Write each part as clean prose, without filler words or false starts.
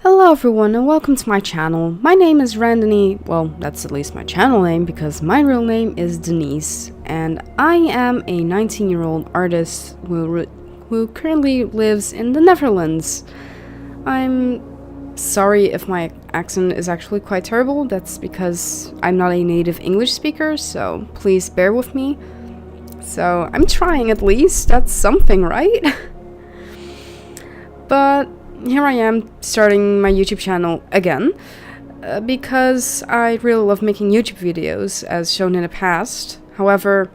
Hello everyone and welcome to my channel. My name is Randony, well that's at least my channel name because my real name is Denise, and I am a 19-year-old artist who currently lives in the Netherlands. I'm sorry if my accent is actually quite terrible, that's because I'm not a native English speaker, so please bear with me. So I'm trying at least, that's something, right? But here I am starting my YouTube channel again, because I really love making YouTube videos as shown in the past. However,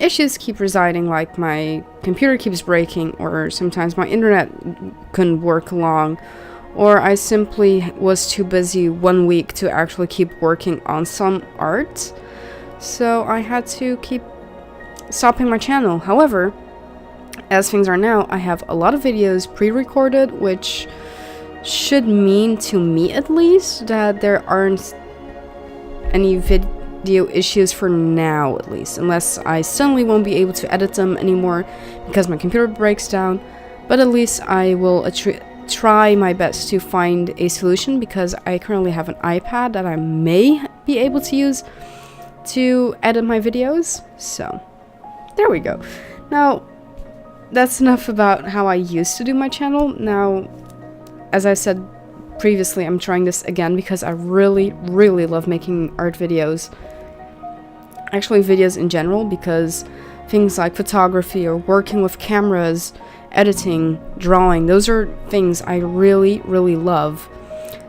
issues keep residing, like my computer keeps breaking, or sometimes my internet couldn't work along, or I simply was too busy 1 week to actually keep working on some art, so I had to keep stopping my channel. However, as things are now, I have a lot of videos pre-recorded, which should mean, to me at least, that there aren't any video issues for now, at least, unless I suddenly won't be able to edit them anymore because my computer breaks down. But at least I will try my best to find a solution, because I currently have an iPad that I may be able to use to edit my videos. So there we go. Now, that's enough about how I used to do my channel. Now, as I said previously, I'm trying this again because I really love making art videos. Actually, videos in general, because things like photography or working with cameras, editing, drawing, those are things I really love.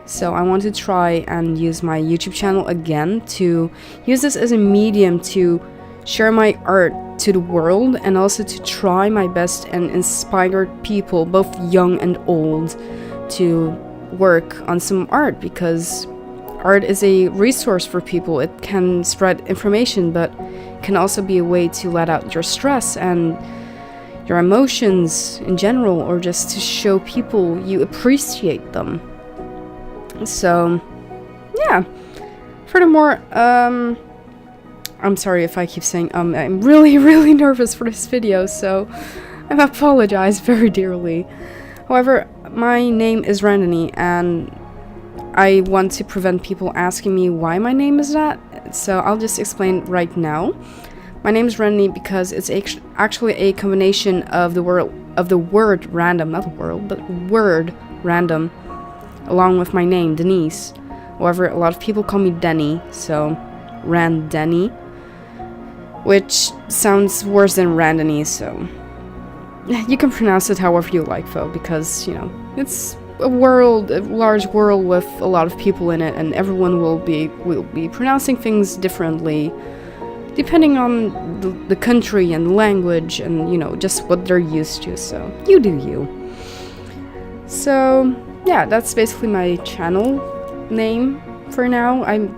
So I want to try and use my YouTube channel again to use this as a medium to share my art to the world, and also to try my best and inspire people, both young and old, to work on some art, because art is a resource for people. It can spread information, but can also be a way to let out your stress and your emotions in general, or just to show people you appreciate them. So yeah, furthermore, I'm sorry if I keep saying I'm really nervous for this video, so I apologize very dearly. However, my name is Randony, and I want to prevent people asking me why my name is that, so I'll just explain right now. My name is Randony because it's actually a combination of the word random, not world, but word random, along with my name, Denise. However, a lot of people call me Denny, so Randeny, which sounds worse than Randony, so you can pronounce it however you like though, because, you know, it's a large world with a lot of people in it, and everyone will be pronouncing things differently depending on the country and language and, you know, just what they're used to, so you do you. So yeah, that's basically my channel name for now. I'm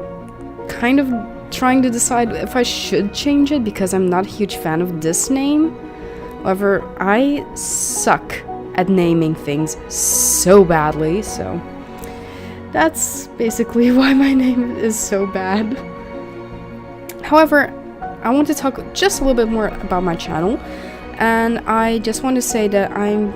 kind of trying to decide if I should change it, because I'm not a huge fan of this name. However, I suck at naming things so badly, so that's basically why my name is so bad. However, I want to talk just a little bit more about my channel, and I just want to say that I'm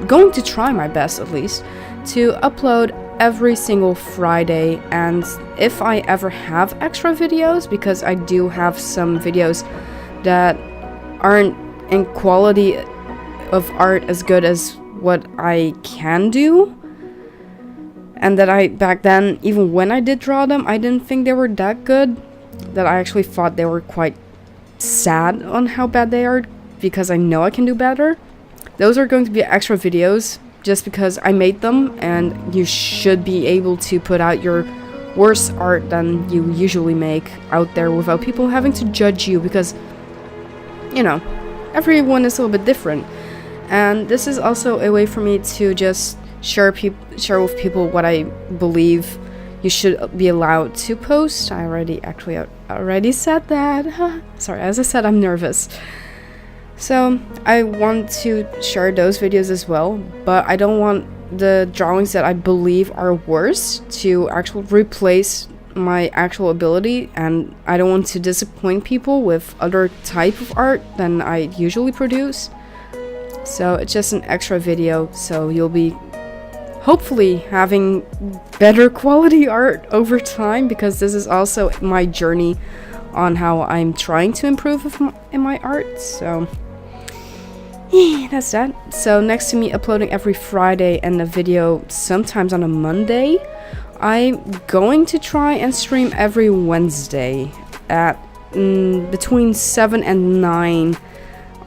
going to try my best, at least, to upload every single Friday, and if I ever have extra videos, because I do have some videos that aren't in quality of art as good as what I can do, and that I, back then, even when I did draw them, I didn't think they were that good, that I actually thought they were quite sad on how bad they are, because I know I can do better. Those are going to be extra videos, just because I made them, and you should be able to put out your worse art than you usually make out there without people having to judge you, because, you know, everyone is a little bit different. And this is also a way for me to just share with people what I believe you should be allowed to post. I already said that. Sorry, as I said, I'm nervous. So I want to share those videos as well, but I don't want the drawings that I believe are worse to actually replace my actual ability, and I don't want to disappoint people with other type of art than I usually produce. So it's just an extra video, so you'll be hopefully having better quality art over time, because this is also my journey on how I'm trying to improve in my art. So yeah, that's that. So next to me uploading every Friday and a video sometimes on a Monday, I'm going to try and stream every Wednesday at between 7 and 9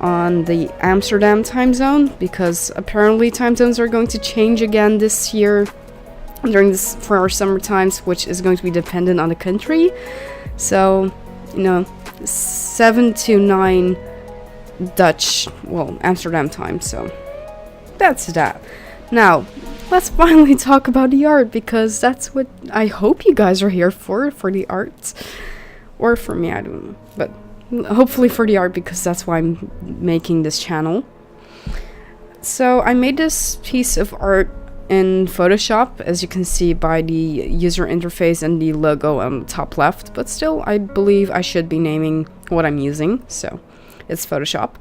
on the Amsterdam time zone, because apparently time zones are going to change again this year for our summer times, which is going to be dependent on the country. So, you know, 7 to 9 Dutch, well, Amsterdam time. So that's that. Now let's finally talk about the art, because that's what I hope you guys are here for the art. Or for me, I don't know, but hopefully for the art, because that's why I'm making this channel. So I made this piece of art in Photoshop, as you can see by the user interface and the logo on the top left, but still I believe I should be naming what I'm using, so it's Photoshop.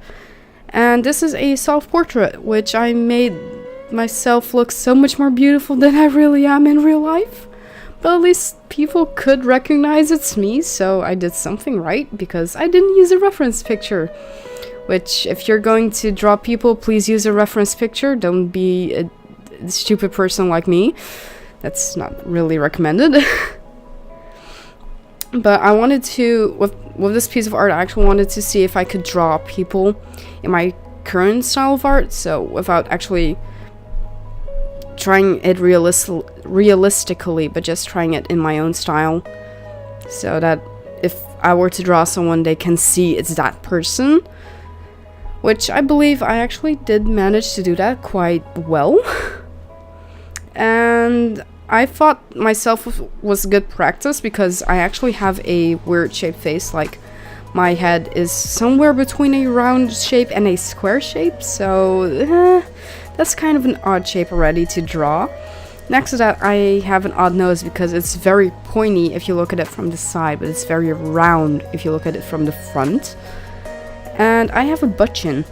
And this is a self-portrait, which I made myself look so much more beautiful than I really am in real life. But at least people could recognize it's me, so I did something right, because I didn't use a reference picture. Which, if you're going to draw people, please use a reference picture. Don't be a stupid person like me. That's not really recommended. But I wanted to, with this piece of art, I actually wanted to see if I could draw people in my current style of art, so without actually trying it realistically, but just trying it in my own style, so that if I were to draw someone, they can see it's that person, which I believe I actually did manage to do that quite well. And I thought myself was good practice, because I actually have a weird shaped face. Like, my head is somewhere between a round shape and a square shape, so that's kind of an odd shape already to draw. Next to that, I have an odd nose, because it's very pointy if you look at it from the side, but it's very round if you look at it from the front. And I have a butt chin,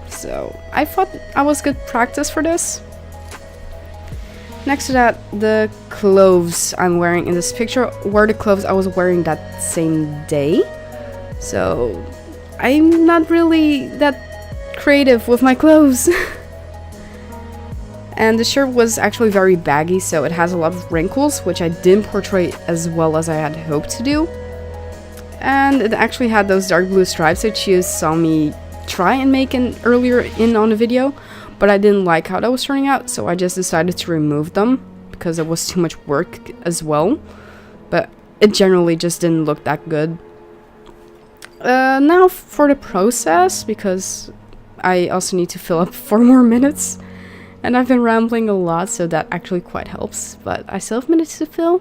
so I thought I was good practice for this. Next to that, the clothes I'm wearing in this picture were the clothes I was wearing that same day. So I'm not really that creative with my clothes. And the shirt was actually very baggy, so it has a lot of wrinkles, which I didn't portray as well as I had hoped to do. And it actually had those dark blue stripes that you saw me try and make earlier on the video, but I didn't like how that was turning out, so I just decided to remove them, because it was too much work as well. But it generally just didn't look that good. Now for the process, because I also need to fill up 4 more minutes. And I've been rambling a lot, so that actually quite helps. But I still have minutes to fill.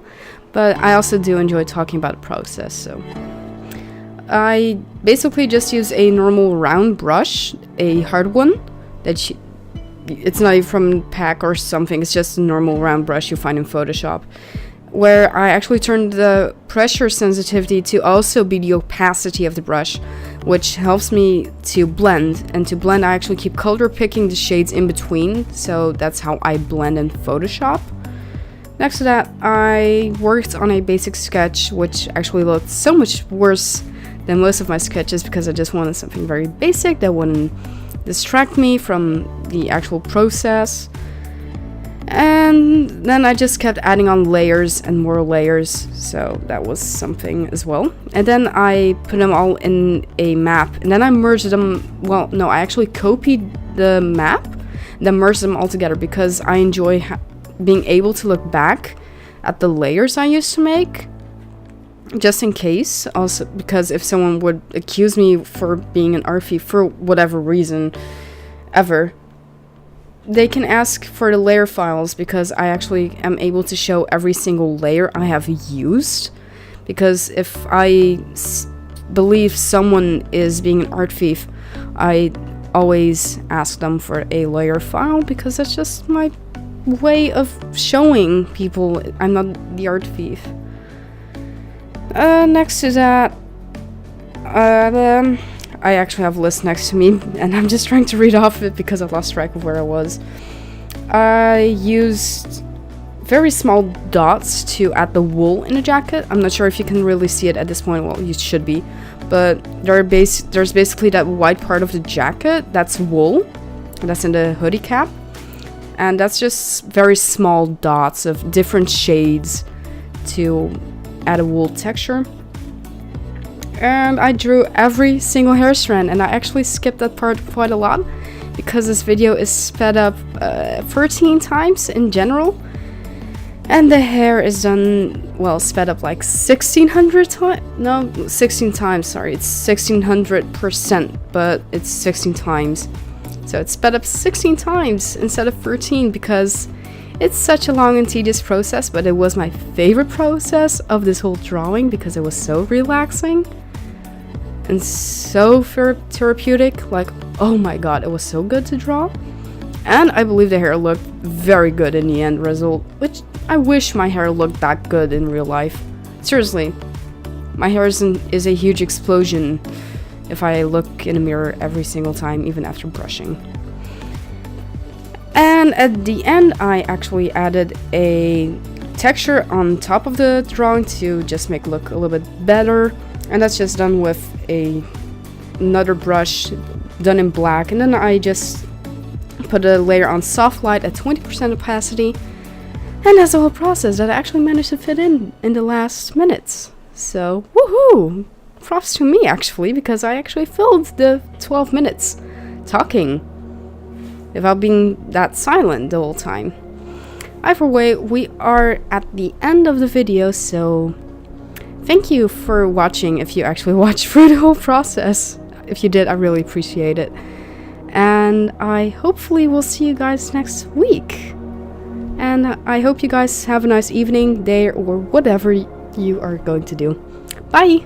But I also do enjoy talking about the process, so I basically just use a normal round brush, a hard one. It's not even from pack or something, it's just a normal round brush you find in Photoshop. Where I actually turned the pressure sensitivity to also be the opacity of the brush, which helps me to blend. And to blend, I actually keep color picking the shades in between, so that's how I blend in Photoshop. Next to that, I worked on a basic sketch, which actually looked so much worse than most of my sketches, because I just wanted something very basic that wouldn't distract me from the actual process. And then I just kept adding on layers and more layers, so that was something as well. And then I put them all in a map, and then I merged them. Well, no, I actually copied the map and then merged them all together, because I enjoy being able to look back at the layers I used to make, just in case. Also, because if someone would accuse me for being an art thief for whatever reason ever, they can ask for the layer files, because I actually am able to show every single layer I have used. Because if I believe someone is being an art thief, I always ask them for a layer file, because that's just my way of showing people I'm not the art thief. Next to that, I actually have a list next to me, and I'm just trying to read off it because I lost track of where I was. I used very small dots to add the wool in the jacket. I'm not sure if you can really see it at this point. Well, you should be. But there's basically that white part of the jacket that's wool. That's in the hoodie cap. And that's just very small dots of different shades to add a wool texture. And I drew every single hair strand, and I actually skipped that part quite a lot because this video is sped up 13 times in general. And the hair is done, well, sped up like 1600 times. No, 16 times, sorry. It's 1600%, but it's 16 times. So it's sped up 16 times instead of 13 because it's such a long and tedious process, but it was my favorite process of this whole drawing because it was so relaxing and so therapeutic. Like, oh my god, it was so good to draw. And I believe the hair looked very good in the end result, which I wish my hair looked that good in real life. Seriously, my hair is a huge explosion if I look in a mirror every single time, even after brushing. And at the end, I actually added a texture on top of the drawing to just make it look a little bit better. And that's just done with another brush done in black. And then I just put a layer on soft light at 20% opacity. And that's the whole process that I actually managed to fit in the last minutes. So, woohoo! Props to me, actually, because I actually filled the 12 minutes talking without being that silent the whole time. Either way, we are at the end of the video, so thank you for watching if you actually watched through the whole process. If you did, I really appreciate it. And I hopefully will see you guys next week. And I hope you guys have a nice evening, day, or whatever you are going to do. Bye!